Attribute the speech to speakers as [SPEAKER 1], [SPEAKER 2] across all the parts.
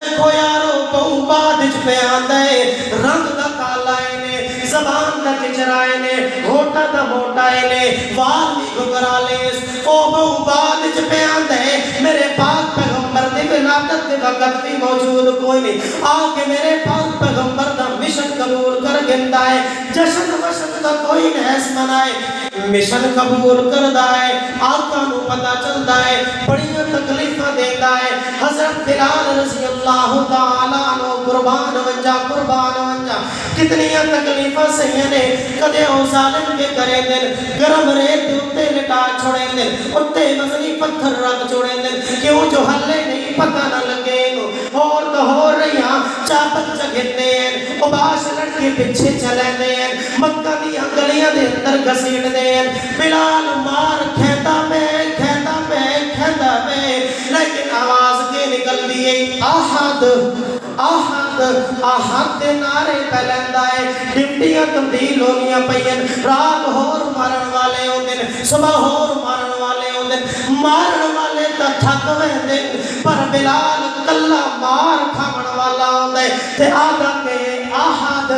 [SPEAKER 1] دیکھو یارو بہو بعد پہ آندا ہے رنگ دا کالا نے زبان دا کچرائے نے ہوٹا دا موٹائے نے وال بھی گھگرالے او بہو بعد پہ آندا ہے میرے پاک پیغمبر دی ولادت دے وقت بھی موجود کوئی نہیں آکے میرے پاک پیغمبر دا مشن قبول کر گندا ہے جشن وشن دا کوئی نیس منائے مشن قبول کردا ہے آقا نو پتہ چلدا ہے بڑیاں تکلیفاں دیندا ہے حضرت بلال رضی اللہ تعالیٰ عنہ قربان ونجا کتنیاں تکلیفاں سہیاں نے کدے او ظالم کے کرے دن گرم ریت اتے لٹا چھوڑے دن اتے وزنی پتھر رکھ چھوڑے دن کیوں جو حلے نہیں پتہ نہ لگے اور تو ہو رہیاں چاپت چگھتے ہیں باش لڑکے پچھے چلے دیں مکہ دیا گلیاں دے اندر گھسیٹ دیں بلال مار کھیندا پہ لیکن آواز کے نکل دیئے آہد دے نعرے پہلندہ ہے ڈپٹیاں تبدیل ہونیاں پئین رات ہور مارن والے ہوں دن صبح ہور مارن والے ہوں دن مارن والے تا تھک ویندن پر بلال کلا مار کھامن والا ہوں دے تے آدھا کے آہد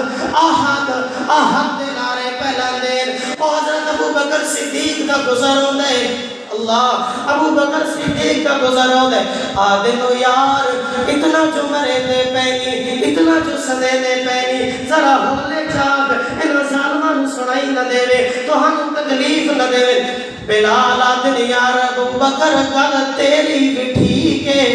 [SPEAKER 1] دے نعرے پہلندن حضرت ابو بکر صدیق کا گزر ہوں دے اللہ ابو بکر صدیق کا گزر ہو دے آدھے نو یار اتنا جو مرے دے پینی اتنا جو سدے دے پینی ذرا ہولے چاک ان ظالمان سنائی نہ دے وے تو ہم تکلیف نہ دے وے بلال آدھے یار ابو بکر گل تیری بھی ٹھیک ہے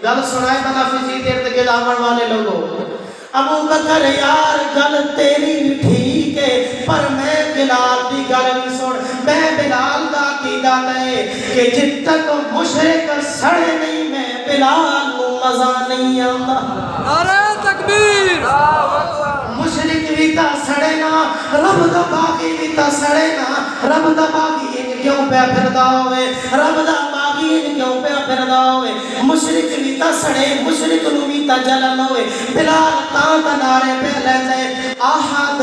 [SPEAKER 1] گل سنائے تنافیسی دیر تکے دامن والے لوگوں ابو بکر یار گل تیری بھی ٹھیک ہے پر میں بلال دی گل نہیں سن میں بلال دا عقیدہ نہیں کہ جب تک مشرک سڑے نہیں میں بلال کو مزہ نہیں آتا
[SPEAKER 2] نعرہ تکبیر
[SPEAKER 1] مشرک بھی تا سڑے نا رب دا باغی بھی تا سڑے نا رب دا باغی ان کیوں پہ پھردا ہوئے رب دا باغی ان کیوں پہ پھردا ہوئے مشرک بھی تا سڑے مشرک نو بھی تا جلن ہوئے بلال تاں دا نعرے پہ لیندے آہد